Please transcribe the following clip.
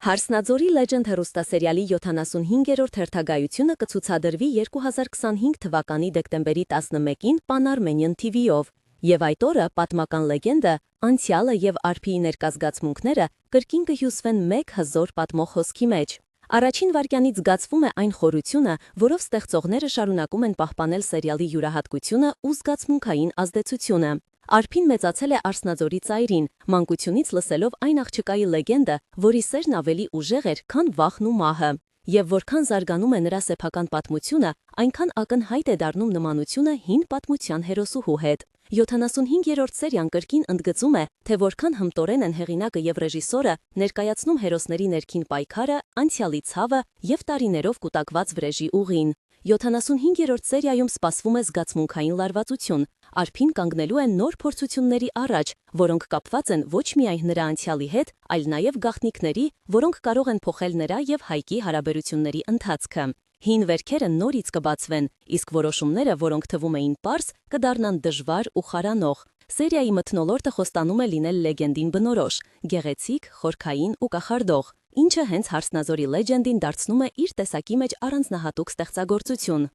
Հարսնաձորի Legend հեռուստասերիալի 75-րդ հերթագայությունը կցուցադրվի 2025 թվականի դեկտեմբերի 11-ին Pan Armenian TV-ով, եւ այդ օրը պատմական լեգենդը, անցյալը եւ արփիի ներկայացուցմունքները կրկին կհյուսվեն մեկ հզոր պատմող հոսքի մեջ։ Առաջին վայրկյանից զգացվում է այն խորությունը, որով ստեղծողները շարունակում են պահպանել սերիալի յուրահատկությունը ու զգացմունքային ազդեցությունը։ Արփին մեծացել է Արսնաձորի ծայրին, մանկությունից լսելով այն աղջկայի լեգենդը, որի սերն ավելի ուժեղ էր, քան վախն ու մահը։ Եվ որքան զարգանում է նրա սեփական պատմությունը, այնքան ակնհայտ է դառնում նմանությունը հին պատմության հերոսուհու հետ։ 75-րդ սերիան կրկին ընդգծում է, թե որքան հմտորեն են հեղինակը եւ ռեժիսորը ներկայացնում հերոսների ներքին պայքարը, անցյալի ցավը եւ տարիներով կուտակված վրեժի ուղին։ 75-րդ սերիայում սպասվում է զգացմունքային լարվածություն։ Արփին կանգնելու է նոր փորձությունների առաջ, որոնք կապված են ոչ միայն նրա անցյալի հետ, այլ նաև գաղտնիքների, որոնք կարող են փոխել նրա եւ Հայկի հարաբերությունների ընթացքը։ Հին վերքերը նորից կբացվեն, իսկ որոշումները, որոնք թվում էին պարզ, կդառնան դժվար ու խարանող։ Սերիայի մթնոլորտը խոստանում է լինել լեգենդին բնորոշ, գեղեցիկ, խորքային ու կախարդող, ինչը հենց Հարսնաձորի Legend-ին դարձնում է իր տեսակի մեջ առանձնահատուկ ստեղծագործություն։